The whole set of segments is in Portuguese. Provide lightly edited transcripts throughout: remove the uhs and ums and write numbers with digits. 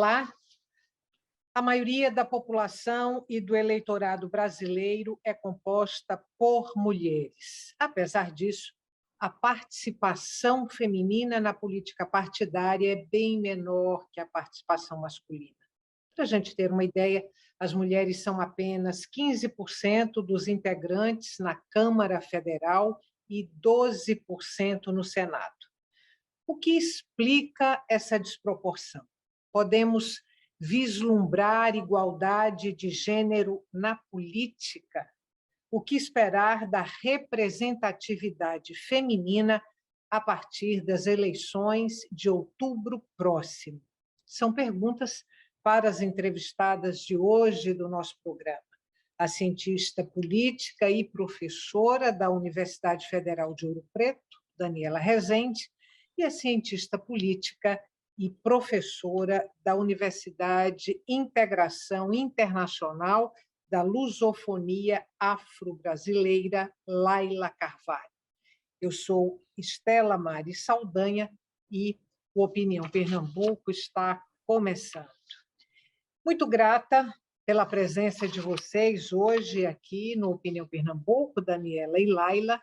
Olá, a maioria da população e do eleitorado brasileiro é composta por mulheres. Apesar disso, a participação feminina na política partidária é bem menor que a participação masculina. Para a gente ter uma ideia, as mulheres são apenas 15% dos integrantes na Câmara Federal e 12% no Senado. O que explica essa desproporção? Podemos vislumbrar igualdade de gênero na política? O que esperar da representatividade feminina a partir das eleições de outubro próximo? São perguntas para as entrevistadas de hoje do nosso programa. A cientista política e professora da Universidade Federal de Ouro Preto, Daniela Rezende, e a cientista política e professora da Universidade Integração Internacional da Lusofonia Afro-Brasileira, Laila Carvalho. Eu sou Estela Mari Saldanha e o Opinião Pernambuco está começando. Muito grata pela presença de vocês hoje aqui no Opinião Pernambuco, Daniela e Laila.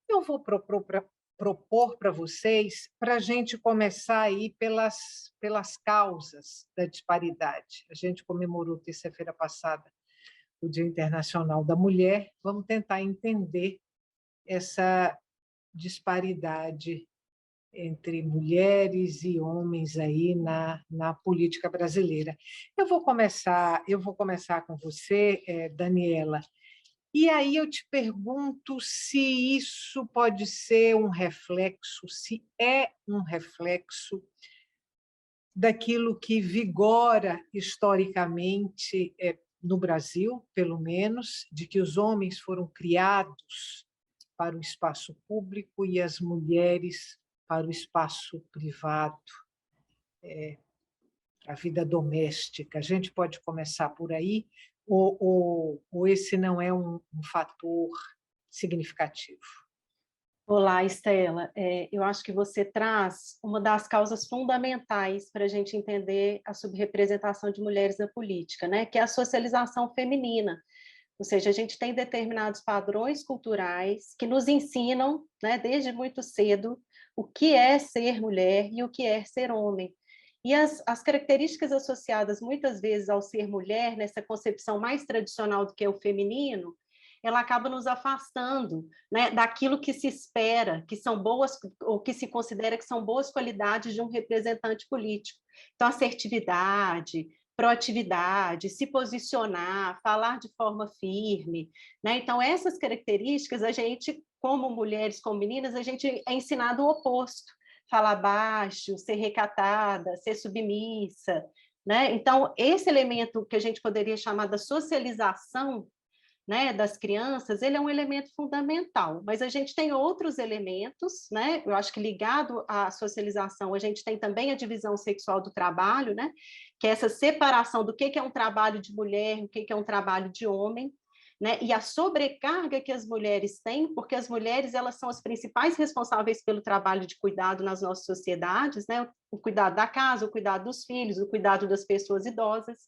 Eu vou propor para vocês, para a gente começar aí pelas causas da disparidade. A gente comemorou terça-feira passada o Dia Internacional da Mulher. Vamos tentar entender essa disparidade entre mulheres e homens aí na política brasileira. Eu vou começar com você, Daniela. E aí eu te pergunto se isso pode ser um reflexo, se é um reflexo daquilo que vigora historicamente no Brasil, pelo menos, de que os homens foram criados para o espaço público e as mulheres para o espaço privado, a vida doméstica. A gente pode começar por aí, ou esse não é um fator significativo? Olá, Estela. Eu acho que você traz uma das causas fundamentais para a gente entender a subrepresentação de mulheres na política, né? Que é a socialização feminina. Ou seja, a gente tem determinados padrões culturais que nos ensinam, né, desde muito cedo, o que é ser mulher e o que é ser homem. E as características associadas, muitas vezes, ao ser mulher, nessa concepção mais tradicional do que é o feminino, ela acaba nos afastando, né, daquilo que se espera, que são boas, ou que se considera que são boas qualidades de um representante político. Então, assertividade, proatividade, se posicionar, falar de forma firme, né? Então, essas características, a gente, como mulheres, como meninas, a gente é ensinado o oposto, falar baixo, ser recatada, ser submissa, né? Então, esse elemento que a gente poderia chamar da socialização, né, das crianças, ele é um elemento fundamental, mas a gente tem outros elementos, né? Eu acho que ligado à socialização, a gente tem também a divisão sexual do trabalho, né? Que é essa separação do que é um trabalho de mulher, o que é um trabalho de homem, né? E a sobrecarga que as mulheres têm, porque as mulheres, elas são as principais responsáveis pelo trabalho de cuidado nas nossas sociedades, né? O cuidado da casa, o cuidado dos filhos, o cuidado das pessoas idosas,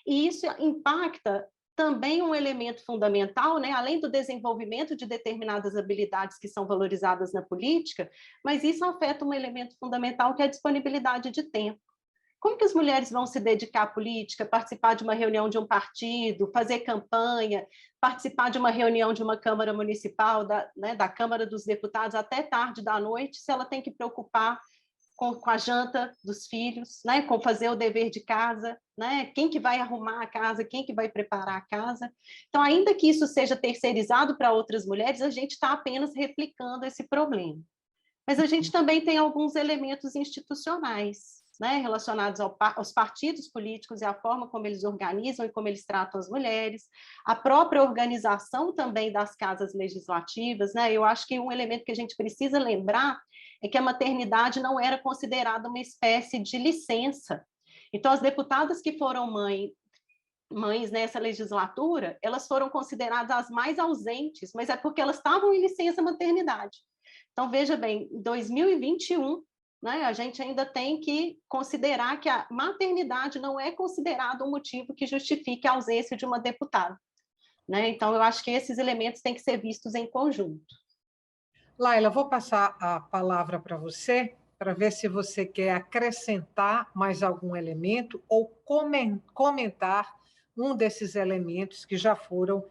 e isso impacta também um elemento fundamental, né, além do desenvolvimento de determinadas habilidades que são valorizadas na política, mas isso afeta um elemento fundamental que é a disponibilidade de tempo. Como que as mulheres vão se dedicar à política, participar de uma reunião de um partido, fazer campanha, participar de uma reunião de uma Câmara Municipal, da Câmara dos Deputados, até tarde da noite, se ela tem que preocupar com a janta dos filhos, né? Com fazer o dever de casa, né? Quem que vai arrumar a casa, quem que vai preparar a casa. Então, ainda que isso seja terceirizado para outras mulheres, a gente está apenas replicando esse problema. Mas a gente também tem alguns elementos institucionais, né? Relacionados aos partidos políticos e à forma como eles organizam e como eles tratam as mulheres, a própria organização também das casas legislativas, né? Eu acho que um elemento que a gente precisa lembrar é que a maternidade não era considerada uma espécie de licença. Então, as deputadas que foram mães nessa legislatura, elas foram consideradas as mais ausentes, mas é porque elas estavam em licença maternidade. Então, veja bem, em 2021, né? A gente ainda tem que considerar que a maternidade não é considerado um motivo que justifique a ausência de uma deputada, né? Então, eu acho que esses elementos têm que ser vistos em conjunto. Laila, vou passar a palavra para você, para ver se você quer acrescentar mais algum elemento ou comentar um desses elementos que já foram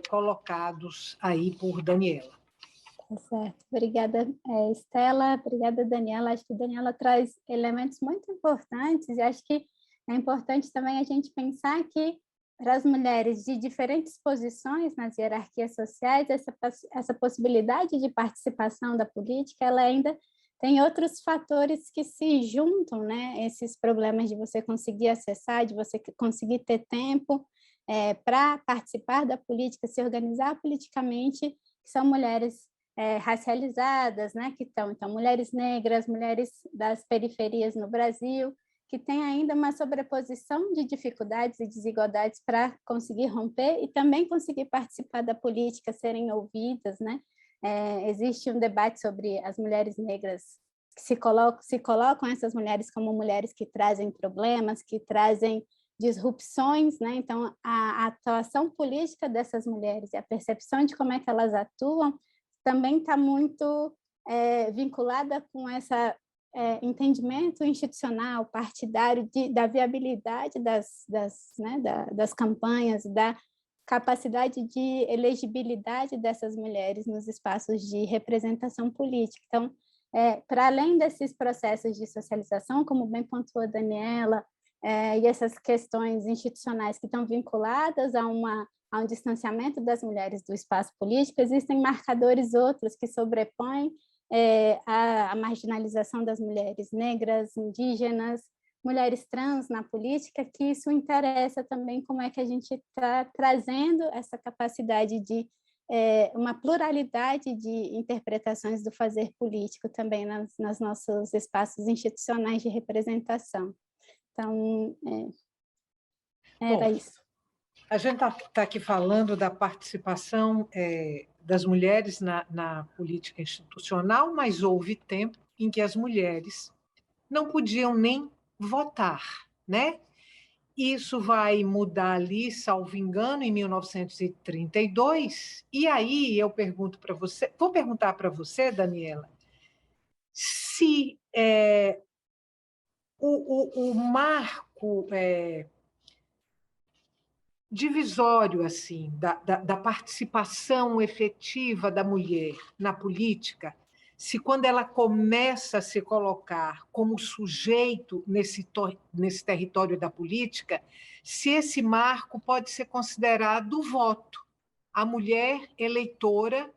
colocados aí por Daniela. Tá certo. Obrigada, Estela. Obrigada, Daniela. Acho que a Daniela traz elementos muito importantes e acho que é importante também a gente pensar que para as mulheres de diferentes posições nas hierarquias sociais, essa possibilidade de participação da política, ela ainda tem outros fatores que se juntam, né? Esses problemas de você conseguir acessar, de você conseguir ter tempo para participar da política, se organizar politicamente, que são mulheres racializadas, né? Que estão, então, mulheres negras, mulheres das periferias no Brasil, que tem ainda uma sobreposição de dificuldades e desigualdades para conseguir romper e também conseguir participar da política, serem ouvidas, né? Existe um debate sobre as mulheres negras que se colocam essas mulheres como mulheres que trazem problemas, que trazem disrupções, né? Então, a atuação política dessas mulheres e a percepção de como é que elas atuam também está muito vinculada com essa entendimento institucional, partidário, da viabilidade das campanhas, da capacidade de elegibilidade dessas mulheres nos espaços de representação política. Então, para além desses processos de socialização, como bem pontuou a Daniela, e essas questões institucionais que estão vinculadas a um distanciamento das mulheres do espaço político, existem marcadores outros que sobrepõem a marginalização das mulheres negras, indígenas, mulheres trans na política, que isso interessa também como é que a gente está trazendo essa capacidade de uma pluralidade de interpretações do fazer político também nos nossos espaços institucionais de representação. Então, era isso. A gente está aqui falando da participação das mulheres na política institucional, mas houve tempo em que as mulheres não podiam nem votar, né? Isso vai mudar ali, salvo engano, em 1932. E aí eu pergunto para você, vou perguntar para você, Daniela, se o marco divisório assim da participação efetiva da mulher na política, se quando ela começa a se colocar como sujeito nesse território da política, se esse marco pode ser considerado o voto, a mulher eleitora,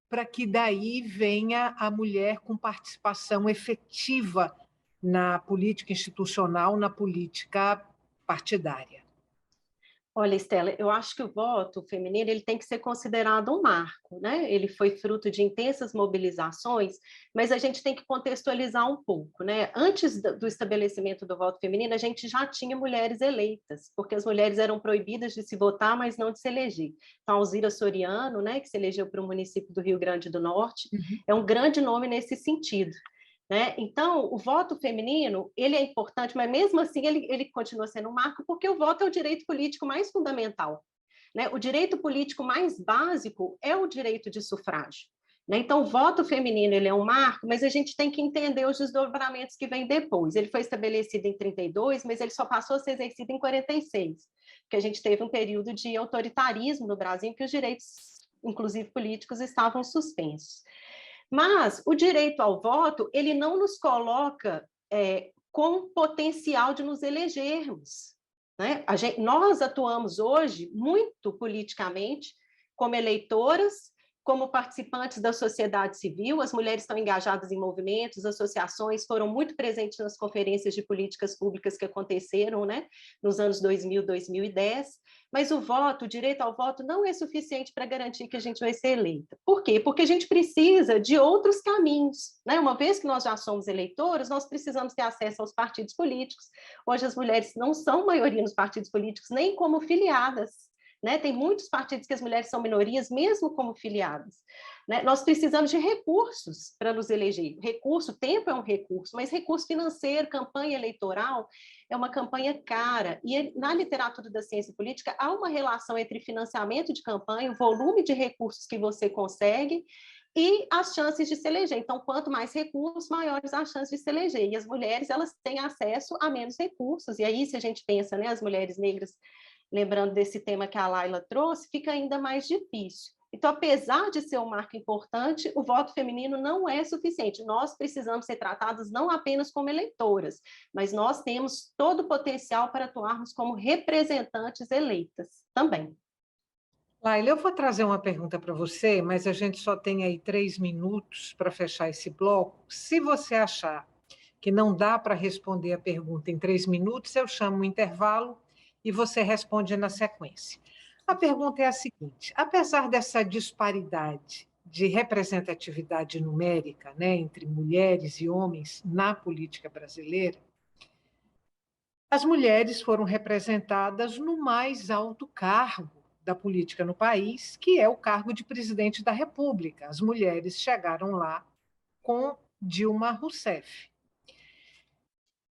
para que daí venha a mulher com participação efetiva na política institucional, na política partidária. Olha, Estela, eu acho que o voto feminino ele tem que ser considerado um marco, né? Ele foi fruto de intensas mobilizações, mas a gente tem que contextualizar um pouco, né? Antes do estabelecimento do voto feminino, a gente já tinha mulheres eleitas, porque as mulheres eram proibidas de se votar, mas não de se eleger. Então, Alzira Soriano, né, que se elegeu para o município do Rio Grande do Norte, é um grande nome nesse sentido. Né? Então, o voto feminino, ele é importante, mas mesmo assim ele continua sendo um marco, porque o voto é o direito político mais fundamental. Né? O direito político mais básico é o direito de sufrágio. Né? Então, o voto feminino ele é um marco, mas a gente tem que entender os desdobramentos que vêm depois. Ele foi estabelecido em 32, mas ele só passou a ser exercido em 46, porque a gente teve um período de autoritarismo no Brasil, em que os direitos, inclusive políticos, estavam suspensos. Mas o direito ao voto, ele não nos coloca com potencial de nos elegermos. Né? Nós atuamos hoje muito politicamente como eleitoras, como participantes da sociedade civil, as mulheres estão engajadas em movimentos, associações, foram muito presentes nas conferências de políticas públicas que aconteceram, né, nos anos 2000, 2010, mas o voto, o direito ao voto não é suficiente para garantir que a gente vai ser eleita. Por quê? Porque a gente precisa de outros caminhos, né? Uma vez que nós já somos eleitores, nós precisamos ter acesso aos partidos políticos. Hoje as mulheres não são maioria nos partidos políticos, nem como filiadas. né? Tem muitos partidos que as mulheres são minorias, mesmo como filiadas. Né? Nós precisamos de recursos para nos eleger. Recurso, tempo é um recurso, mas recurso financeiro, campanha eleitoral, é uma campanha cara. E na literatura da ciência política, há uma relação entre financiamento de campanha, o volume de recursos que você consegue, e as chances de se eleger. Então, quanto mais recursos, maiores as chances de se eleger. E as mulheres, elas têm acesso a menos recursos. E aí, se a gente pensa, né, as mulheres negras, lembrando desse tema que a Laila trouxe, fica ainda mais difícil. Então, apesar de ser um marco importante, o voto feminino não é suficiente. Nós precisamos ser tratadas não apenas como eleitoras, mas nós temos todo o potencial para atuarmos como representantes eleitas também. Laila, eu vou trazer uma pergunta para você, mas a gente só tem aí 3 minutos para fechar esse bloco. Se você achar que não dá para responder a pergunta em 3 minutos, eu chamo um intervalo e você responde na sequência. A pergunta é a seguinte: apesar dessa disparidade de representatividade numérica, né, entre mulheres e homens na política brasileira, as mulheres foram representadas no mais alto cargo da política no país, que é o cargo de presidente da República. As mulheres chegaram lá com Dilma Rousseff.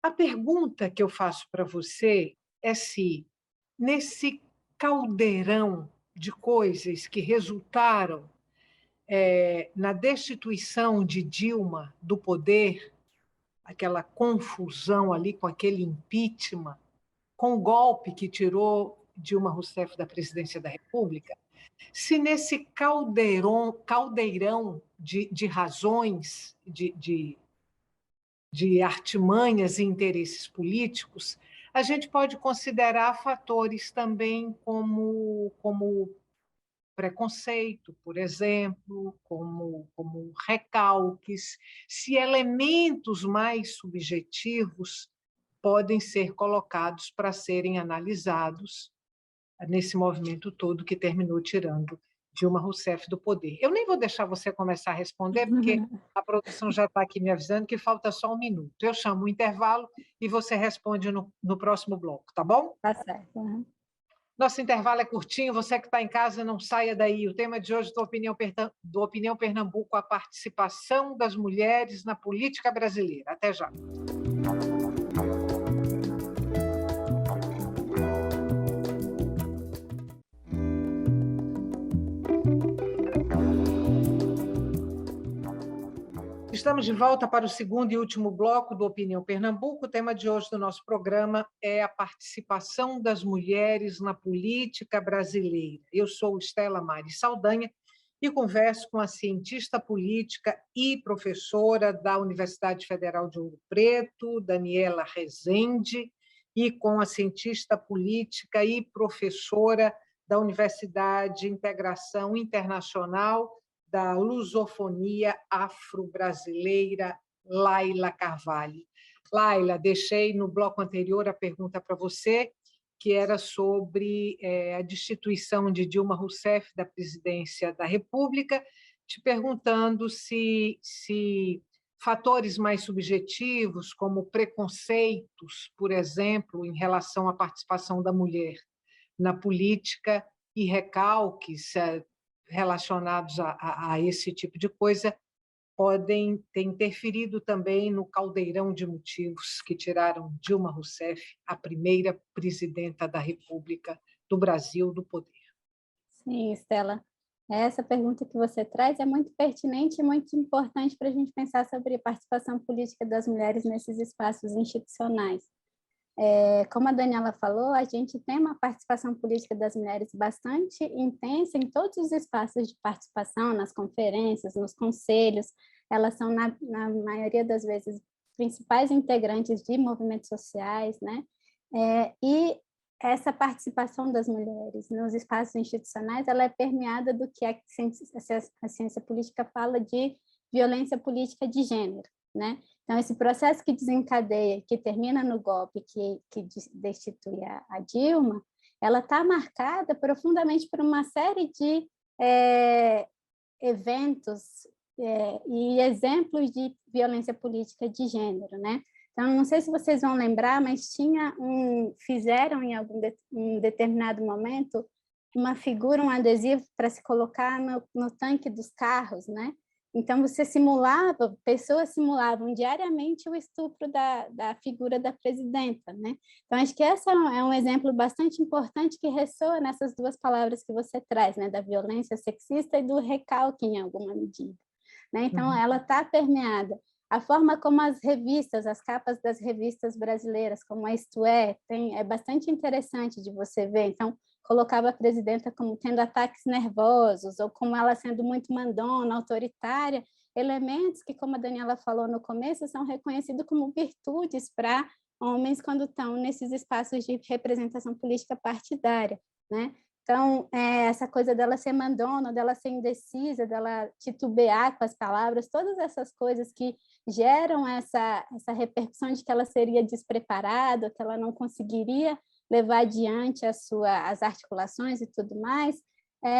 A pergunta que eu faço para você é se, nesse caldeirão de coisas que resultaram na destituição de Dilma do poder, aquela confusão ali com aquele impeachment, com o golpe que tirou Dilma Rousseff da presidência da República, se nesse caldeirão de razões, de artimanhas e interesses políticos, a gente pode considerar fatores também como preconceito, por exemplo, como recalques, se elementos mais subjetivos podem ser colocados para serem analisados nesse movimento todo que terminou tirando Dilma Rousseff do poder. Eu nem vou deixar você começar a responder, porque a produção já está aqui me avisando que falta só 1 minuto. Eu chamo o intervalo e você responde no próximo bloco, tá bom? Tá certo. Uhum. Nosso intervalo é curtinho, você que está em casa, não saia daí. O tema de hoje do Opinião Pernambuco, a participação das mulheres na política brasileira. Até já. Estamos de volta para o segundo e último bloco do Opinião Pernambuco. O tema de hoje do nosso programa é a participação das mulheres na política brasileira. Eu sou Estela Mari Saldanha e converso com a cientista política e professora da Universidade Federal de Ouro Preto, Daniela Rezende, e com a cientista política e professora da Universidade de Integração Internacional da Lusofonia Afro-Brasileira, Laila Carvalho. Laila, deixei no bloco anterior a pergunta para você, que era sobre a destituição de Dilma Rousseff da presidência da República, te perguntando se fatores mais subjetivos, como preconceitos, por exemplo, em relação à participação da mulher na política, e recalques relacionados a esse tipo de coisa, podem ter interferido também no caldeirão de motivos que tiraram Dilma Rousseff, a primeira presidenta da República do Brasil, do poder. Sim, Estela. Essa pergunta que você traz é muito pertinente e muito importante para a gente pensar sobre a participação política das mulheres nesses espaços institucionais. Como a Daniela falou, a gente tem uma participação política das mulheres bastante intensa em todos os espaços de participação, nas conferências, nos conselhos. Elas são, na maioria das vezes, principais integrantes de movimentos sociais, né? E essa participação das mulheres nos espaços institucionais, ela é permeada do que a ciência política fala de violência política de gênero, né? Então, esse processo que desencadeia, que termina no golpe, que destitui a Dilma, ela está marcada profundamente por uma série de eventos e exemplos de violência política de gênero, né? Então, não sei se vocês vão lembrar, mas fizeram em algum determinado momento uma figura, um adesivo para se colocar no tanque dos carros, né? Então, pessoas simulavam diariamente o estupro da figura da presidenta, né? Então, acho que esse é um exemplo bastante importante que ressoa nessas duas palavras que você traz, né? Da violência sexista e do recalque, em alguma medida, né? Então, ela está permeada. A forma como as revistas, as capas das revistas brasileiras, como a Isto é bastante interessante de você ver. Então, colocava a presidenta como tendo ataques nervosos, ou como ela sendo muito mandona, autoritária, elementos que, como a Daniela falou no começo, são reconhecidos como virtudes para homens quando estão nesses espaços de representação política partidária, né? Então, essa coisa dela ser mandona, dela ser indecisa, dela titubear com as palavras, todas essas coisas que geram essa repercussão de que ela seria despreparada, que ela não conseguiria levar adiante as articulações e tudo mais,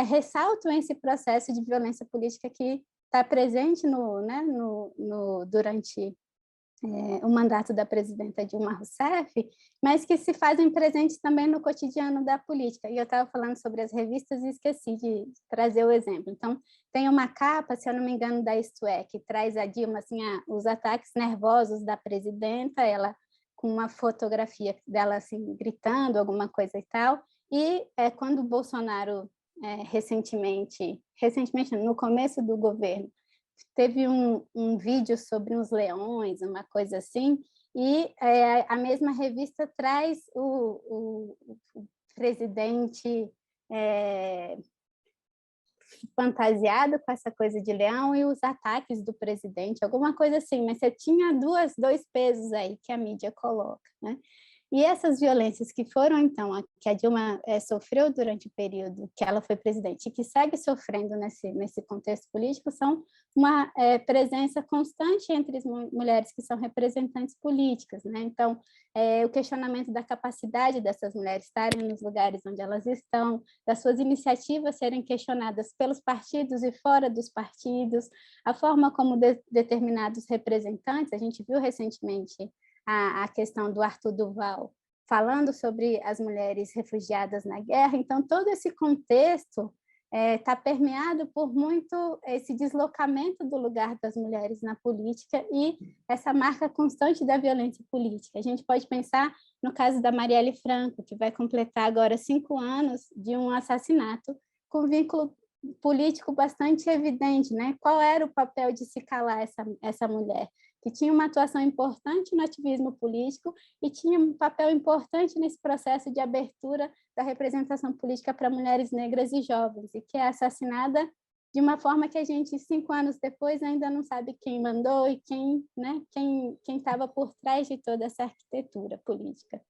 ressaltam esse processo de violência política que está presente durante o mandato da presidenta Dilma Rousseff, mas que se fazem presentes também no cotidiano da política. E eu estava falando sobre as revistas e esqueci de trazer o exemplo. Então, tem uma capa, se eu não me engano, da Isto é, que traz a Dilma, assim, os ataques nervosos da presidenta, ela com uma fotografia dela, assim, gritando alguma coisa e tal, e quando o Bolsonaro, recentemente, no começo do governo, teve um vídeo sobre uns leões, uma coisa assim, e a mesma revista traz o presidente fantasiado com essa coisa de leão e os ataques do presidente, alguma coisa assim, mas você tinha dois pesos aí que a mídia coloca, né? E essas violências que foram, então, que a Dilma sofreu durante o período que ela foi presidente e que segue sofrendo nesse contexto político, são uma presença constante entre as mulheres que são representantes políticas, né? Então, o questionamento da capacidade dessas mulheres estarem nos lugares onde elas estão, das suas iniciativas serem questionadas pelos partidos e fora dos partidos, a forma como determinados representantes, a gente viu recentemente a questão do Arthur Duval, falando sobre as mulheres refugiadas na guerra. Então, todo esse contexto está permeado por muito esse deslocamento do lugar das mulheres na política e essa marca constante da violência política. A gente pode pensar no caso da Marielle Franco, que vai completar agora 5 anos de um assassinato com vínculo político bastante evidente, né? Qual era o papel de se calar essa mulher? Que tinha uma atuação importante no ativismo político e tinha um papel importante nesse processo de abertura da representação política para mulheres negras e jovens, e que é assassinada de uma forma que a gente, 5 anos depois, ainda não sabe quem mandou e quem estava por trás de toda essa arquitetura política.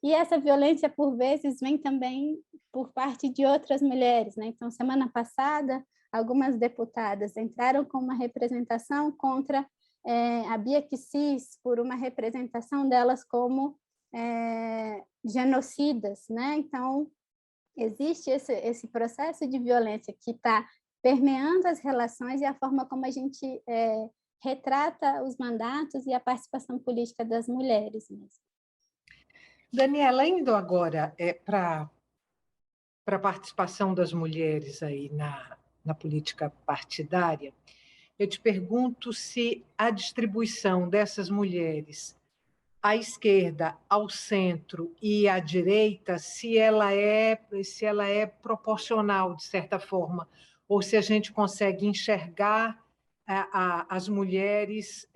E essa violência, por vezes, vem também por parte de outras mulheres, né? Então, semana passada, algumas deputadas entraram com uma representação contra a Bia Kicis, por uma representação delas como genocidas, né? Então, existe esse processo de violência que está permeando as relações e a forma como a gente retrata os mandatos e a participação política das mulheres mesmo. Daniela, indo agora para a participação das mulheres aí na política partidária, eu te pergunto se a distribuição dessas mulheres à esquerda, ao centro e à direita, se ela é proporcional, de certa forma, ou se a gente consegue enxergar as mulheres,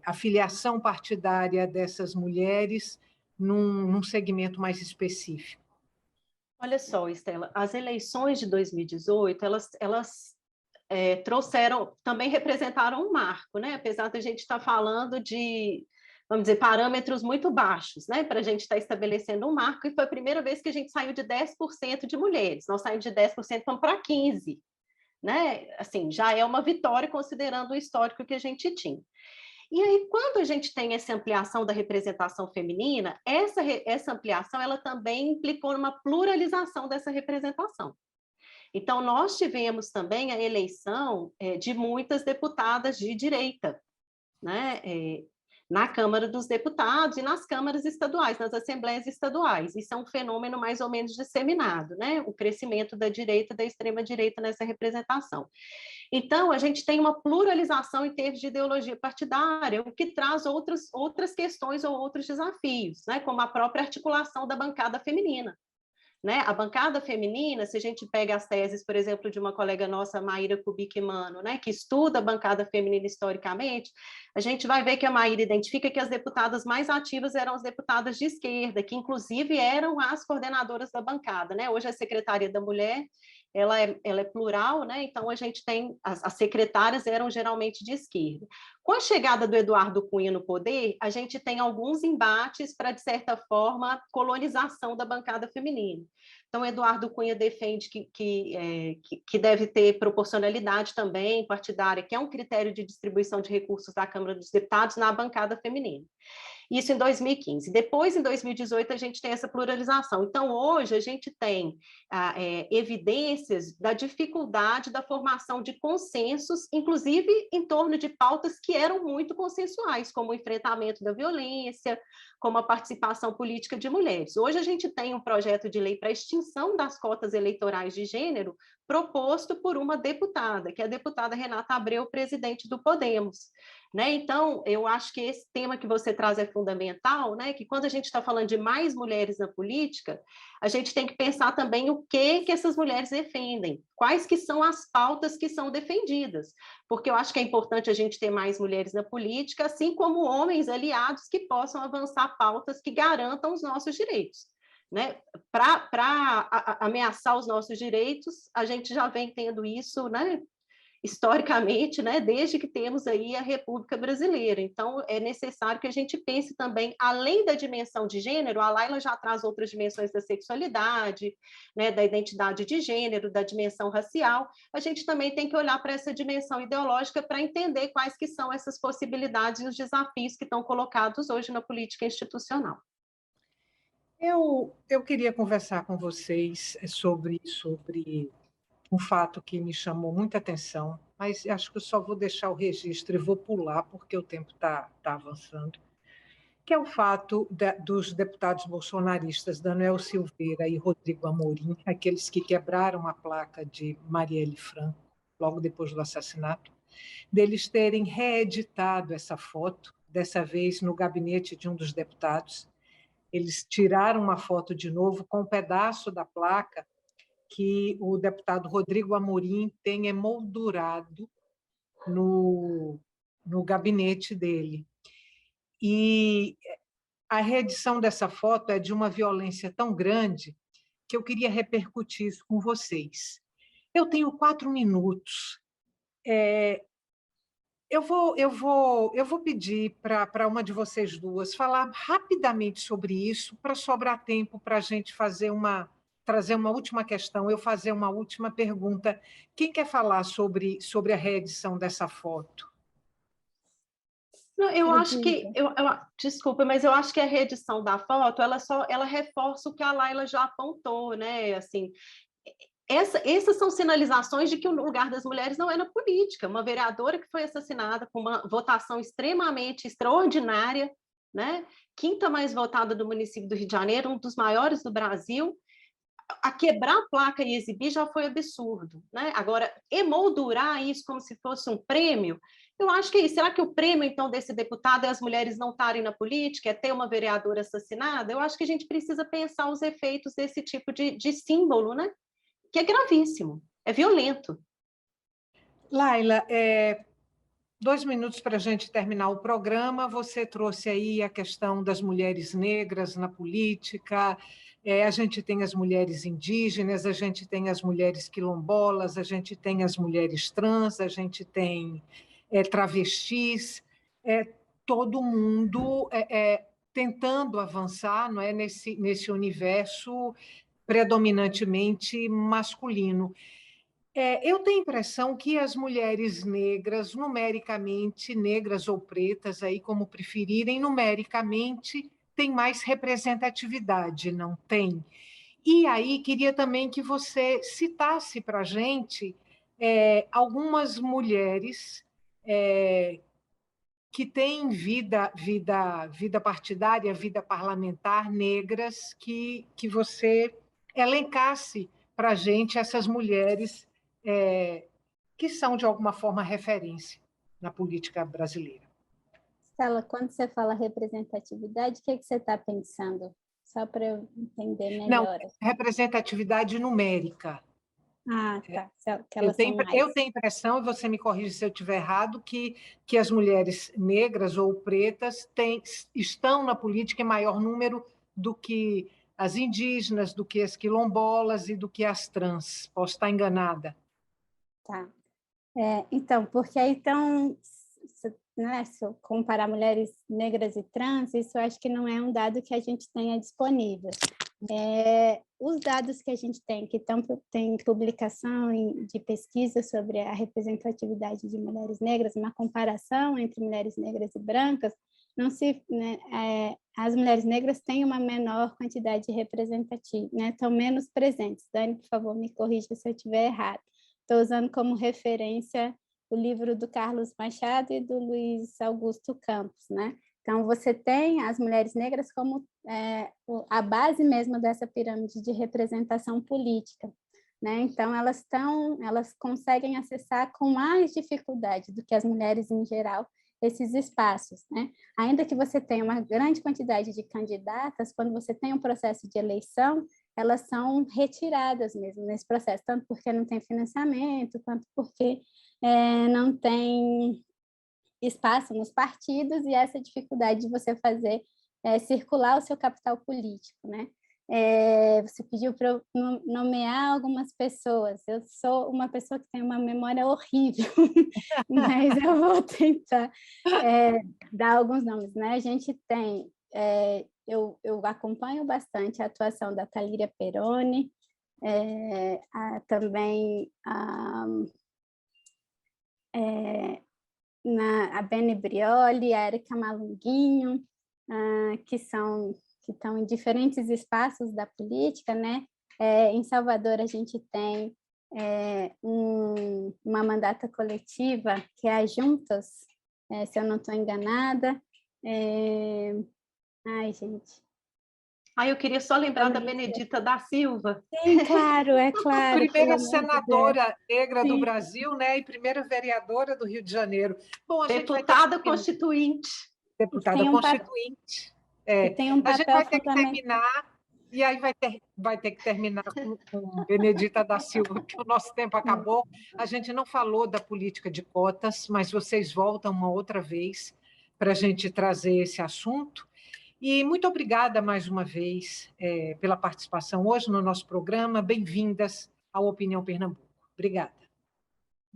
a filiação partidária dessas mulheres num segmento mais específico. Olha só, Estela, as eleições de 2018, elas também representaram um marco, né? Apesar da gente estar falando de, vamos dizer, parâmetros muito baixos, né? Para a gente estar estabelecendo um marco, e foi a primeira vez que a gente saiu de 10% de mulheres. Nós saímos de 10% para 15%, né? Assim, já é uma vitória considerando o histórico que a gente tinha. E aí, quando a gente tem essa ampliação da representação feminina, essa ampliação ela também implicou numa pluralização dessa representação. Então, nós tivemos também a eleição de muitas deputadas de direita, né? na Câmara dos Deputados e nas câmaras estaduais, nas assembleias estaduais. Isso é um fenômeno mais ou menos disseminado, né? O crescimento da direita e da extrema-direita nessa representação. Então, a gente tem uma pluralização em termos de ideologia partidária, o que traz outras questões ou outros desafios, né? Como a própria articulação da bancada feminina. Né? A bancada feminina, se a gente pega as teses, por exemplo, de uma colega nossa, Maíra Kubik Mano, né, que estuda a bancada feminina historicamente, a gente vai ver que a Maíra identifica que as deputadas mais ativas eram as deputadas de esquerda, que inclusive eram as coordenadoras da bancada. Né? Hoje a Secretaria da Mulher ela é plural, né? Então a gente tem as secretárias eram geralmente de esquerda. Com a chegada do Eduardo Cunha no poder, a gente tem alguns embates para, de certa forma, colonização da bancada feminina. Então, Eduardo Cunha defende que deve ter proporcionalidade também partidária, que é um critério de distribuição de recursos da Câmara dos Deputados na bancada feminina. Isso em 2015. Depois, em 2018, a gente tem essa pluralização. Então, hoje, a gente tem evidências da dificuldade da formação de consensos, inclusive em torno de pautas que eram muito consensuais, como o enfrentamento da violência, como a participação política de mulheres. Hoje, a gente tem um projeto de lei para a extinção das cotas eleitorais de gênero, proposto por uma deputada, que é a deputada Renata Abreu, presidente do Podemos. Né? Então, eu acho que esse tema que você traz é fundamental, né? Que quando a gente está falando de mais mulheres na política, a gente tem que pensar também o que essas mulheres defendem, quais que são as pautas que são defendidas, porque eu acho que é importante a gente ter mais mulheres na política, assim como homens aliados que possam avançar pautas que garantam os nossos direitos. Né? Para ameaçar os nossos direitos, a gente já vem tendo isso, né? Historicamente, né, desde que temos aí a República Brasileira. Então, é necessário que a gente pense também, além da dimensão de gênero, a Laila já traz outras dimensões da sexualidade, né, da identidade de gênero, da dimensão racial, a gente também tem que olhar para essa dimensão ideológica para entender quais que são essas possibilidades e os desafios que estão colocados hoje na política institucional. Eu queria conversar com vocês sobre um fato que me chamou muita atenção, mas acho que eu só vou deixar o registro e vou pular, porque o tempo está avançando, que é o fato dos deputados bolsonaristas Daniel Silveira e Rodrigo Amorim, aqueles que quebraram a placa de Marielle Franco, logo depois do assassinato, deles terem reeditado essa foto, dessa vez no gabinete de um dos deputados. Eles tiraram uma foto de novo com um pedaço da placa que o deputado Rodrigo Amorim tem emoldurado no gabinete dele. E a reedição dessa foto é de uma violência tão grande que eu queria repercutir isso com vocês. Eu tenho 4 minutos. Eu vou pedir para uma de vocês duas falar rapidamente sobre isso, para sobrar tempo para a gente trazer uma última questão, eu fazer uma última pergunta. Quem quer falar sobre a reedição dessa foto? Não, eu acho que, desculpa, mas eu acho que a reedição da foto, ela reforça o que a Laila já apontou, né? Assim, essas são sinalizações de que o lugar das mulheres não é na política. Uma vereadora que foi assassinada com uma votação extremamente extraordinária, né? Quinta mais votada do município do Rio de Janeiro, um dos maiores do Brasil. A quebrar a placa e exibir já foi absurdo, né? Agora, emoldurar isso como se fosse um prêmio, eu acho que é isso. Será que o prêmio, então, desse deputado é as mulheres não estarem na política, é ter uma vereadora assassinada? Eu acho que a gente precisa pensar os efeitos desse tipo de símbolo, né? Que é gravíssimo, é violento. Laila, 2 minutos para a gente terminar o programa. Você trouxe aí a questão das mulheres negras na política. A gente tem as mulheres indígenas, a gente tem as mulheres quilombolas, a gente tem as mulheres trans, a gente tem travestis, todo mundo tentando avançar, não é, nesse universo predominantemente masculino. Eu tenho a impressão que as mulheres negras, numericamente, negras ou pretas, aí como preferirem, numericamente, têm mais representatividade, não tem? E aí queria também que você citasse para a gente algumas mulheres que têm vida partidária, vida parlamentar, negras, que você elencasse para a gente essas mulheres que são, de alguma forma, referência na política brasileira. Stella, quando você fala representatividade, o que você está pensando? Só para eu entender melhor. Não, representatividade numérica. Ah, tá. Que eu tenho a impressão, e você me corrige se eu estiver errado, que as mulheres negras ou pretas estão na política em maior número do que as indígenas, do que as quilombolas e do que as trans. Posso estar enganada. Tá. Então, porque aí então, né, se eu comparar mulheres negras e trans, isso eu acho que não é um dado que a gente tenha disponível. Os dados que a gente tem, que tem publicação de pesquisa sobre a representatividade de mulheres negras, uma comparação entre mulheres negras e brancas, as mulheres negras têm uma menor quantidade representativa, né, estão menos presentes. Dani, por favor, me corrija se eu estiver errado. Estou usando como referência o livro do Carlos Machado e do Luiz Augusto Campos, né? Então, você tem as mulheres negras como a base mesmo dessa pirâmide de representação política, né? Então, elas conseguem acessar com mais dificuldade do que as mulheres em geral esses espaços, né? Ainda que você tenha uma grande quantidade de candidatas, quando você tem um processo de eleição, elas são retiradas mesmo nesse processo, tanto porque não tem financiamento, quanto porque não tem espaço nos partidos e essa dificuldade de você fazer circular o seu capital político, né? Você pediu para eu nomear algumas pessoas. Eu sou uma pessoa que tem uma memória horrível, mas eu vou tentar dar alguns nomes, né? A gente tem... eu acompanho bastante a atuação da Thalíria Peroni, também a Beni Brioli, a Érica Malunguinho, que estão em diferentes espaços da política, né? Em Salvador, a gente tem uma mandata coletiva, que é a Juntas, se eu não estou enganada. Ai, gente. Eu queria só lembrar da Benedita da Silva. Sim, claro, é claro. Primeira senadora negra do Brasil, né? E primeira vereadora do Rio de Janeiro. Bom, deputada constituinte. Deputada constituinte. Tem um papel a gente vai ter que terminar, e aí vai ter que terminar com Benedita da Silva, porque o nosso tempo acabou. A gente não falou da política de cotas, mas vocês voltam uma outra vez para a gente trazer esse assunto. E muito obrigada mais uma vez pela participação hoje no nosso programa. Bem-vindas ao Opinião Pernambuco. Obrigada.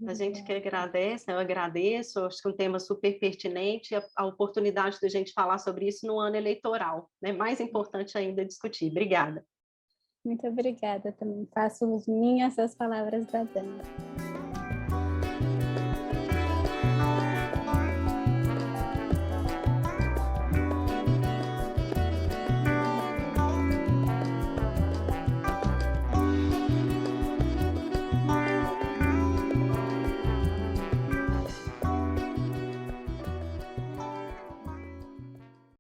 A gente que agradece, eu agradeço, acho que é um tema super pertinente, a oportunidade de a gente falar sobre isso no ano eleitoral, né? Mais importante ainda discutir. Obrigada. Muito obrigada também. Faço minhas as palavras da Dani.